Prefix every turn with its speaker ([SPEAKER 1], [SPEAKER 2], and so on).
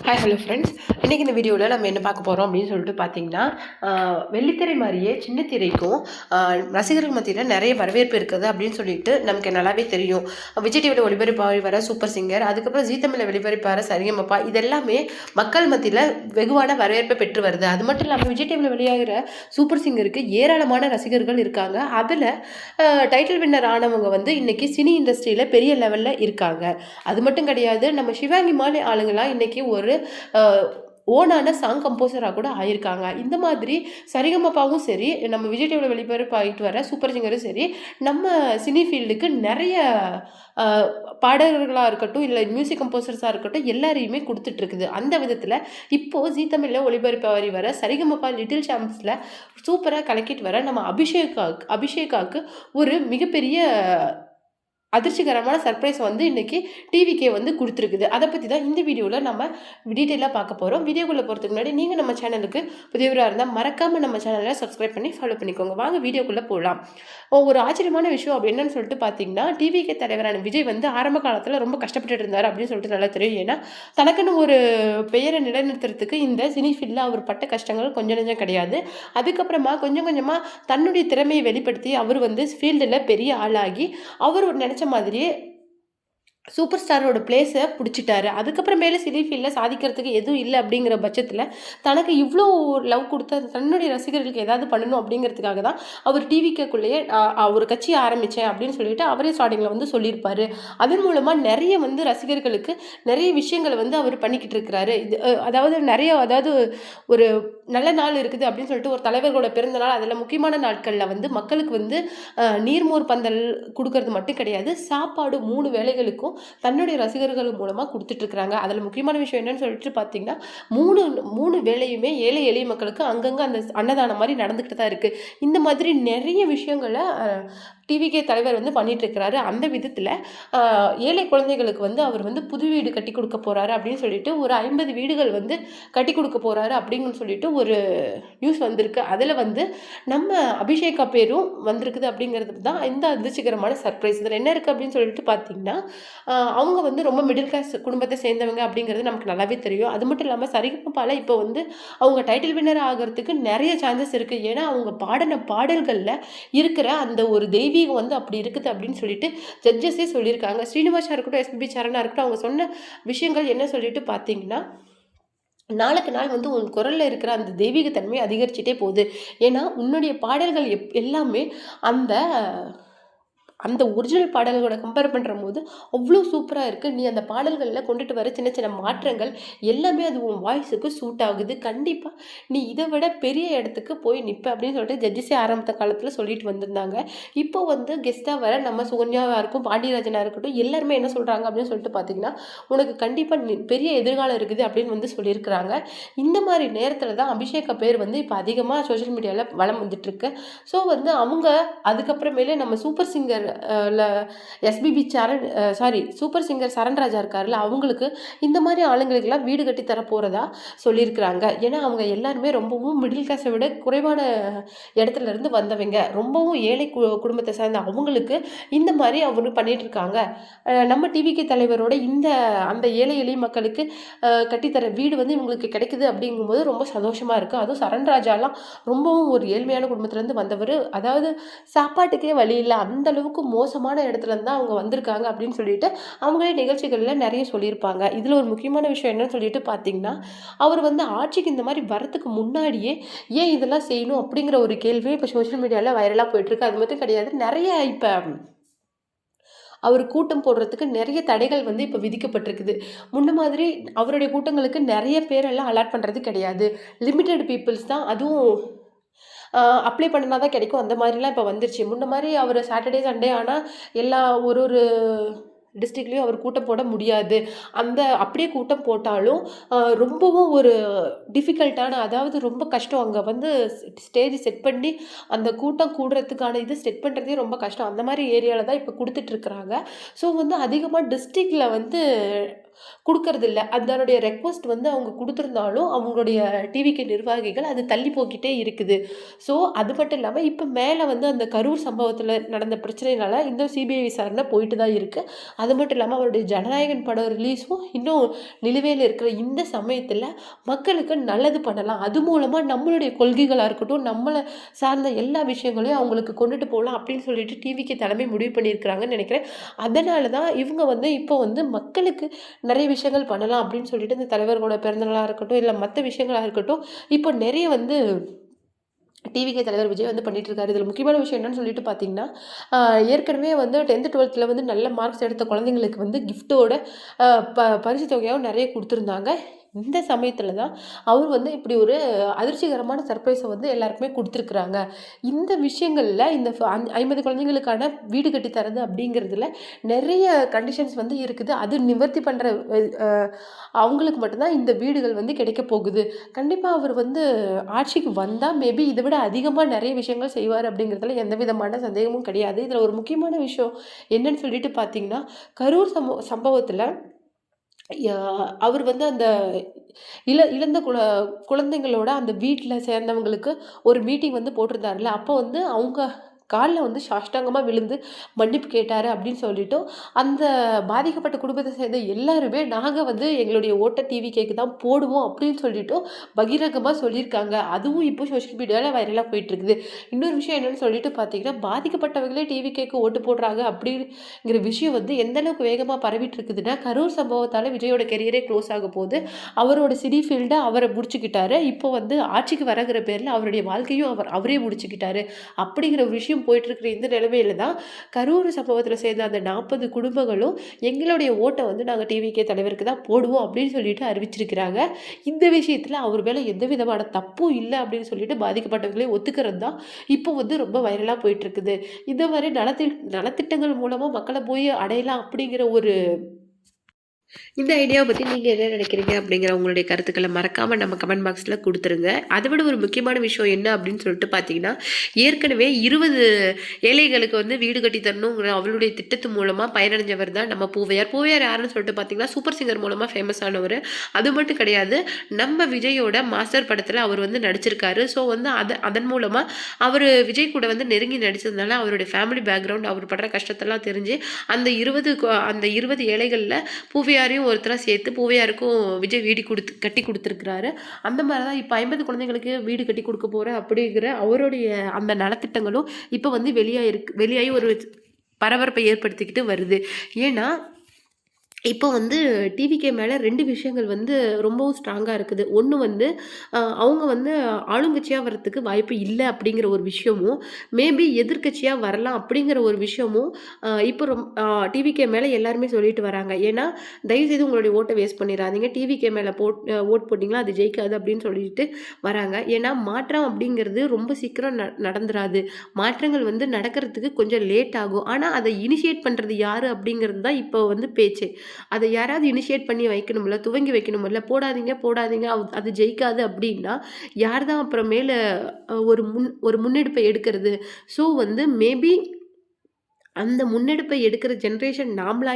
[SPEAKER 1] Hi hello friends. இன்றைக்கி இந்த வீடியோவில் நம்ம என்ன பார்க்க போகிறோம் அப்படின்னு சொல்லிட்டு பார்த்தீங்கன்னா, வெள்ளித்திரை மாதிரியே சின்ன திரைக்கும் ரசிகர்கள் மத்தியில் நிறைய வரவேற்பு இருக்குது அப்படின்னு சொல்லிட்டு நமக்கு நல்லாவே தெரியும். விஜய் டிவியில் ஒளிபரப்பாகி வர சூப்பர் சிங்கர், அதுக்கப்புறம் ஜீ தமிழில் ஒளிபரப்பாகிற சரிகமப்பா, இதெல்லாமே மக்கள் மத்தியில் வெகுவான வரவேற்பை பெற்று வருது. அது மட்டும் இல்லாமல் விஜய் டிவியில் வெளியாகிற சூப்பர் சிங்கருக்கு ஏராளமான ரசிகர்கள் இருக்காங்க. அதில் டைட்டில் வின்னர் ஆனவங்க வந்து இன்றைக்கி சினி இண்டஸ்ட்ரியில் பெரிய லெவலில் இருக்காங்க. அது மட்டும் கிடையாது, நம்ம சிவாங்கி மாதிரி ஆளுங்களாம் இன்றைக்கி ஒரு ஓனான சாங் கம்போசராக கூட ஆயிருக்காங்க. இந்த மாதிரி சரிகமப்பாவும் சரி, நம்ம விஜய் டிவியில் வெளிபரப்பாகிட்டு வர சூப்பர் சிங்கரும் சரி, நம்ம சினி ஃபீல்டுக்கு நிறைய பாடகர்களாக இருக்கட்டும், இல்லை மியூசிக் கம்போசர்ஸாக இருக்கட்டும், எல்லாரையுமே கொடுத்துட்ருக்குது. அந்த விதத்தில் இப்போது ஜீ தமிழில் ஒளிபரப்பாகி வர சரிகமப்பா லிட்டில் சாம்ப்ஸில் சூப்பராக கலக்கிட்டு வர நம்ம அபிஷேகாவுக்கு ஒரு மிகப்பெரிய அதிர்ச்சிகரமான சர்ப்ரைஸ் வந்து இன்றைக்கி டிவிக்கே வந்து கொடுத்துருக்குது. அதை பற்றி தான் இந்த வீடியோவில் நம்ம டீட்டெயிலாக பார்க்க போகிறோம். வீடியோக்குள்ளே போகிறதுக்கு முன்னாடி நீங்கள் நம்ம சேனலுக்கு புதியவராக இருந்தால் மறக்காமல் நம்ம சேனலை சப்ஸ்கிரைப் பண்ணி ஃபாலோ பண்ணிக்கோங்க. வாங்க வீடியோக்குள்ளே போகலாம். ஒரு ஆச்சரியமான விஷயம் அப்படி என்னன்னு சொல்லிட்டு பார்த்தீங்கன்னா, டிவிக்கே தலைவரான விஜய் வந்து ஆரம்ப காலத்தில் ரொம்ப கஷ்டப்பட்டு இருந்தார் அப்படின்னு சொல்லிட்டு நல்லா தெரியும். ஏன்னா தனக்குன்னு ஒரு பெயரை நிலைநிறுத்துறதுக்கு இந்த சினி ஃபீல்டில் அவர் பட்ட கஷ்டங்கள் கொஞ்சம் நெஞ்சம் கிடையாது. அதுக்கப்புறமா கொஞ்சம் கொஞ்சமாக தன்னுடைய திறமையை வெளிப்படுத்தி அவர் வந்து ஃபீல்டில் பெரிய ஆளாகி அவர் நினச்ச மாதிரியே சூப்பர் ஸ்டாரோட பிளேஸை பிடிச்சிட்டாரு. அதுக்கப்புறமேலே சினி ஃபீல்டில் சாதிக்கிறதுக்கு எதுவும் இல்லை அப்படிங்கிற பட்சத்தில் தனக்கு இவ்வளோ லவ் கொடுத்த தன்னுடைய ரசிகர்களுக்கு ஏதாவது பண்ணணும் அப்படிங்கிறதுக்காக தான் அவர் டிவிக்குள்ளேயே ஒரு கட்சி ஆரம்பித்தேன் அப்படின்னு சொல்லிட்டு அவரே ஸ்டார்டிங்கில் வந்து சொல்லியிருப்பார். அதன் மூலமாக நிறைய வந்து ரசிகர்களுக்கு நிறைய விஷயங்களை வந்து அவர் பண்ணிக்கிட்டு இருக்கிறாரு. இது அதாவது ஒரு நல்ல நாள் இருக்குது அப்படின்னு சொல்லிட்டு ஒரு தலைவர்களோட பிறந்த நாள், அதில் முக்கியமான நாட்களில் வந்து மக்களுக்கு வந்து நீர்மோர் பந்தல் கொடுக்கறது மட்டும் கிடையாது, சாப்பாடு 3 வேளைகளுக்கும் தன்னுடைய ரசிகர்கள் மூலமாக கொடுத்துட்ருக்குறாங்க. அதில் முக்கியமான விஷயம் என்னன்னு சொல்லிட்டு பார்த்தீங்கன்னா, மூணு வேளையுமே ஏழை எளிய மக்களுக்கு அங்கங்கே அந்த அன்னதானம் மாதிரி நடந்துக்கிட்டு தான் இருக்குது. இந்த மாதிரி நிறைய விஷயங்களை டிவிகே தலைவர் வந்து பண்ணிட்டு இருக்கிறாரு. அந்த விதத்தில் ஏழை குழந்தைகளுக்கு வந்து அவர் வந்து புது வீடு கட்டி கொடுக்க போகிறாரு அப்படின்னு சொல்லிட்டு ஒரு 50 வீடுகள் வந்து கட்டி கொடுக்க போகிறாரு அப்படின்னு சொல்லிட்டு ஒரு நியூஸ் வந்திருக்கு. அதில் வந்து நம்ம அபிஷேகா பேரும் வந்திருக்குது அப்படிங்கிறது தான் இந்த அதிர்ச்சிகரமான சர்ப்ரைஸ். இதில் என்ன இருக்குது அப்படின்னு சொல்லிட்டு பார்த்தீங்கன்னா, அவங்க வந்து ரொம்ப மிடில் கிளாஸ் குடும்பத்தை சேர்ந்தவங்க அப்படிங்கிறது நமக்கு நல்லாவே தெரியும். அது மட்டும் இல்லாமல் சரிகமபால இப்போ வந்து அவங்க டைட்டில் வின்னர் ஆகிறதுக்கு நிறைய சான்சஸ் இருக்குது. ஏன்னா அவங்க பாடின பாடல்களில் இருக்கிற அந்த ஒரு தெய்வீகம் வந்து அப்படி இருக்குது அப்படின்னு சொல்லிட்டு ஜட்ஜஸே சொல்லியிருக்காங்க. ஸ்ரீனிவாசா இருக்கட்டும், எஸ்பிபி சரணா இருக்கட்டும், அவங்க சொன்ன விஷயங்கள் என்ன சொல்லிட்டு பார்த்தீங்கன்னா, நாளுக்கு நாள் வந்து உன் குரலில் இருக்கிற அந்த தெய்வீகத்தன்மை அதிகரிச்சுட்டே போகுது. ஏன்னா உன்னுடைய பாடல்கள் எல்லாமே அந்த அந்த ஒரிஜினல் பாடல்களோட கம்பேர் பண்ணுற போது அவ்வளோ சூப்பராக இருக்குது. நீ அந்த பாடல்களில் கொண்டுட்டு வர சின்ன சின்ன மாற்றங்கள் எல்லாமே அது உன் வாய்ஸுக்கு சூட் ஆகுது. கண்டிப்பாக நீ இதை விட பெரிய இடத்துக்கு போய் நிற்ப அப்படின்னு சொல்லிட்டு ஜட்ஜஸே ஆரம்ப காலத்தில் சொல்லிட்டு வந்திருந்தாங்க. இப்போ வந்து கெஸ்ட்டாக வர நம்ம சுகன்யாவாக இருக்கும், பாண்டியராஜனாக இருக்கட்டும், எல்லாருமே என்ன சொல்கிறாங்க அப்படின்னு சொல்லிட்டு பார்த்தீங்கன்னா, உனக்கு கண்டிப்பாக பெரிய எதிர்காலம் இருக்குது அப்படின்னு வந்து சொல்லியிருக்கிறாங்க. இந்த மாதிரி நேரத்தில் தான் அபிஷேகா பேர் வந்து இப்போ அதிகமாக சோஷியல் மீடியாவில் வளம் வந்துட்டுருக்கு. ஸோ வந்து அவங்க அதுக்கப்புறமேலே நம்ம super singer SPB super singer Charanraja இருக்காருல்ல, அவங்களுக்கு இந்த மாதிரி ஆளுங்களுக்கெல்லாம் வீடு கட்டி தர போகிறதா சொல்லியிருக்கிறாங்க. ஏன்னா அவங்க எல்லாருமே ரொம்பவும் மிடில் கிளாஸை விட குறைவான இடத்துல இருந்து வந்தவங்க, ரொம்பவும் ஏழை குடும்பத்தை சேர்ந்த அவங்களுக்கு இந்த மாதிரி அவங்க பண்ணிட்டு இருக்காங்க. நம்ம டிவிகே தலைவரோட அந்த ஏழை எளிய மக்களுக்கு கட்டித்தர வீடு வந்து இவங்களுக்கு கிடைக்குது அப்படிங்கும்போது ரொம்ப சந்தோஷமாக இருக்குது. அதுவும் சரண்ராஜாலாம் ரொம்பவும் ஒரு ஏழ்மையான குடும்பத்துலேருந்து வந்தவர். அதாவது சாப்பாட்டுக்கே வழி இல்லை, அந்த அளவுக்கு மோசமான இடத்துலேருந்து தான் அவங்க வந்திருக்காங்க அப்படின்னு சொல்லிட்டு அவங்களே நிகழ்ச்சிகளில் நிறைய சொல்லியிருப்பாங்க. இதில் ஒரு முக்கியமான விஷயம் என்னன்னு சொல்லிட்டு பார்த்தீங்கன்னா, அவர் வந்து ஆட்சிக்கு இந்த மாதிரி வரத்துக்கு முன்னாடியே ஏன் இதெல்லாம் செய்யணும் அப்படிங்கிற ஒரு கேள்வியும் இப்போ சோஷியல் மீடியாவில் வைரலாக போயிட்டுருக்கு. அது மட்டும் கிடையாது, நிறைய இப்போ அவர் கூட்டம் போடுறதுக்கு நிறைய தடைகள் வந்து இப்போ விதிக்கப்பட்டிருக்குது. முன்ன மாதிரி அவருடைய கூட்டங்களுக்கு நிறைய பேரெல்லாம் அலாட் பண்ணுறது கிடையாது. லிமிட்டெட் பீப்புள்ஸ் தான், அதுவும் அப்ளை பண்ணினா தான் கிடைக்கும். அந்த மாதிரிலாம் இப்போ வந்துருச்சு. முன்ன மாதிரி அவர் சாட்டர்டே சண்டே ஆனால் எல்லா ஒரு டிஸ்ட்ரிக்ட்லேயும் அவர் கூட்டம் போட முடியாது. அப்படியே கூட்டம் போட்டாலும் ரொம்பவும் ஒரு டிஃபிகல்ட்டான, அதாவது ரொம்ப கஷ்டம். அங்கே வந்து ஸ்டேஜ் செட் பண்ணி அந்த கூட்டம் கூடுறதுக்கான இது செட் பண்ணுறதே ரொம்ப கஷ்டம். அந்த மாதிரி ஏரியாவில் தான் இப்போ கொடுத்துட்ருக்குறாங்க. ஸோ வந்து அதிகமாக டிஸ்ட்ரிக்டில் வந்து குடுக்கறதில்ல. அதனுடைய ரெக்வெஸ்ட் வந்து அவங்க குடுத்திருந்தாலும், அவங்களுடைய டிவிகே நிர்வாகிகள் அது தள்ளி போய்க்கிட்டே இருக்குது. ஸோ, அது மட்டும் இல்லாம இப்ப மேல வந்து அந்த கரூர் சம்பவத்துல நடந்த பிரச்சனையினால இன்னும் சிபிஐ விசாரணை போயிட்டு தான் இருக்கு. அது மட்டும் இல்லாம அவருடைய ஜனநாயகன் படம் ரிலீஸும் இன்னும் நிலுவையில இருக்கிற இந்த சமயத்துல மக்களுக்கு நல்லது பண்ணலாம். அது மூலமா நம்மளுடைய கொள்கைகளா இருக்கட்டும், நம்மள சார்ந்த எல்லா விஷயங்களையும் அவங்களுக்கு கொண்டுட்டு போலாம் அப்படின்னு சொல்லிட்டு டிவிகே தலைமை முடிவு பண்ணியிருக்கிறாங்கன்னு நெனைக்கிறேன். அதனால தான் இவங்க வந்து இப்போ வந்து மக்களுக்கு நெறைய விஷயங்கள் பண்ணலாம் அப்படின்னு சொல்லிட்டு இந்த தலைவர்களோட பிறந்தநாளா இருக்கட்டும், இல்ல மத்த விஷயங்களா இருக்கட்டும், இப்போ நெறைய வந்து டிவிகே தலைவர் விஜய் வந்து பண்ணிட்டு இருக்காரு. இதில முக்கியமான விஷயம் என்னன்னு சொல்லிட்டு பார்த்தீங்கன்னா, அ ஏற்கனவே வந்து 10த், 12த்ல வந்து நல்ல மார்க்ஸ் எடுத்த குழந்தைங்களுக்கு வந்து கிஃப்ட்டோட அ பரிசு தொகையாவும் நெறைய குடுத்துருந்தாங்க. இந்த சமயத்தில தான் அவர் வந்து இப்படி ஒரு அதிர்ச்சிகரமான சர்ப்ரைஸ வந்து எல்லாருக்குமே குடுத்துருக்காங்க. இந்த விஷயங்கள்ல இந்த 50 குழந்தைங்களுக்கான வீடு கட்டி தர்றது அப்படிங்கிறதுல நெறைய கண்டிஷன்ஸ் வந்து இருக்குது. அது நிவர்த்தி பண்ற அ அவங்களுக்கு மட்டும் தான் இந்த வீடுகள் வந்து கிடைக்க போகுது. கண்டிப்பா அவர் வந்து ஆட்சிக்கு வந்தா மேபி இத விட அதிகமா நெறைய விஷயங்கள் செய்வாரு அப்படிங்கிறதுல எந்த விதமான சந்தேகமும் கிடையாது. இதுல ஒரு முக்கியமான விஷயம் என்னன்னு சொல்லிட்டு பார்த்தீங்கன்னா, கரூர் சம்பவத்துல ய அவர் வந்து அந்த இழந்த குழந்தைங்களோட அந்த வீட்ல சேர்ந்தவங்களுக்கு ஒரு மீட்டிங் வந்து போட்டிருந்தார்ல. அப்போ வந்து அவங்க கால்ல வந்து சாஷ்டாங்கமா விழுந்து மன்னிப்பு கேட்டாரு அப்படின்னு சொல்லிட்டும், அந்த பாதிக்கப்பட்ட குடும்பத்த சேர்ந்த எல்லாருமே நாங்க வந்து எங்களுடைய ஓட்ட டிவிகேக்கு தான் போடுவோம் அப்படின்னு சொல்லிட்டும் பகிரங்கமா சொல்லியிருக்காங்க. அதுவும் இப்போ சோஷியல் மீடியால வைரலா போயிட்டுருக்குது. இன்னொரு விஷயம் என்னன்னு சொல்லிட்டு பார்த்தீங்கன்னா, பாதிக்கப்பட்டவங்களே டிவிகேக்கு ஓட்டு போடுறாங்க அப்படிங்கிற விஷயம் வந்து எந்த அளவுக்கு வேகமா பரவிட்டு இருக்குதுன்னா, கரூர் சம்பவத்தால விஜயோட கெரியரே க்ளோஸ் ஆக போது. அவரோட சினி ஃபீல்ட அவர முடிச்சுக்கிட்டாரு. இப்போ வந்து ஆட்சிக்கு வரங்கிற பேர்ல அவருடைய வாழ்க்கையும் அவரே முடிச்சுக்கிட்டாரு. அப்படிங்கிற ஒரு விஷயம் போயிட்டுருக்கிற இந்த நிலைமையில தான், கரூர் சம்பவத்தில சேர்ந்த அந்த 40 குடும்பங்களும் எங்களுடைய ஓட்ட வந்து நாங்க டிவிகே தலைவருக்கு தான் போடுவோம் அப்படின்னு சொல்லிட்டு அறிவிச்சிருக்கிறாங்க. இந்த விஷயத்தில அவர் மேல எந்த விதமான தப்பும் இல்ல அப்படின்னு சொல்லிட்டு பாதிக்கப்பட்டவங்களே ஒத்துக்கிறது தான் இப்போ வந்து ரொம்ப வைரலா போயிட்டுருக்குது. இந்த மாரி நலத்திட்டங்கள் மூலமா மக்கள போய் அடையலாம் அப்படிங்கிற ஒரு இந்த ஐடியாவ பத்தி நீங்க என்ன நினைக்கிறீங்க? அப்படிங்கிற உங்களுடைய கருத்துக்கள மறக்காம நம்ம கமெண்ட் பாக்ஸ்ல குடுத்துருங்க. அத விட ஒரு முக்கியமான விஷயம் என்ன அப்படின்னு சொல்லிட்டு பார்த்தீங்கன்னா, ஏற்கனவே 20 ஏழைகளுக்கு வந்து வீடு கட்டி தரணுங்கிற அவளுடைய திட்டத்து மூலமா பயனடைஞ்சவர் தான் நம்ம பூவையார். பூவையார் யாருன்னு சொல்லிட்டு பார்த்தீங்கன்னா, சூப்பர் சிங்கர் மூலமா ஃபேமஸ் ஆனவரு. அது மட்டும் கிடையாது, நம்ம விஜயோட மாஸ்டர் படத்துல அவர் வந்து நடிச்சிருக்காரு. ஸோ வந்து அதன் மூலமா அவரு விஜய் கூட வந்து நெருங்கி நடிச்சதுனால அவருடைய ஃபேமிலி பேக்ரவுண்ட், அவர் படுற கஷ்டத்தெல்லாம் தெரிஞ்சு அந்த 20 ஏழைகள்ல பூவையாரையும் ஒருத்தரா சேர்த்து பூவையாருக்கும் விஜய் வீடு கட்டி குடுத்துருக்கிறாரு. அந்த மாரி தான் இப்ப 50 குழந்தைகளுக்கு வீடு கட்டி குடுக்க போறேன் அப்படிங்கிற அவருடைய அந்த நலத்திட்டங்களும் இப்ப வந்து வெளியாகி ஒரு பரபரப்பை ஏற்படுத்திக்கிட்டு வருது. ஏன்னா இப்போ வந்து டிவிகே மேல 2 விஷயங்கள் வந்து ரொம்பவும் ஸ்ட்ராங்கா இருக்குது. ஒண்ணு வந்து அவங்க வந்து ஆளுங்கட்சியா வரதுக்கு வாய்ப்பு இல்ல அப்படிங்கிற ஒரு விஷயமும், மேபி எதிர்க்கட்சியா வரலாம் அப்படிங்கிற ஒரு விஷயமும் இப்போ டிவிகே மேல எல்லாருமே சொல்லிட்டு வராங்க. ஏன்னா, தயவுசெய்து உங்களுடைய ஓட்ட வேஸ்ட் பண்ணிறாதீங்க. டிவிகே மேல ஓட் போட்டீங்கன்னா அது ஜெயிக்காது அப்படின்னு சொல்லிட்டு வராங்க. ஏன்னா, மாற்றம் அப்படிங்கிறது ரொம்ப சீக்கிரம் நடந்துராது. மாற்றங்கள் வந்து நடக்கிறதுக்கு கொஞ்சம் லேட் ஆகும். ஆனா, அத இனிஷியேட் பண்றது யாரு அப்படிங்கிறது தான் இப்போ வந்து பேச்சே. அத யாராவது இனிஷியேட் பண்ணி வைக்கணும்ல, துவங்கி வைக்கணும்ல. போடாதீங்க, போடாதீங்க. அது ஜெயிக்காது அப்டின்னா, யார் தான் அப்புறம் மேல ஒரு முன்னெடுப்பை எடுக்கிறது? ஸோ வந்து மேபி அந்த முன்னெடுப்பை எடுக்கிற ஜெனரேஷன் நாமளா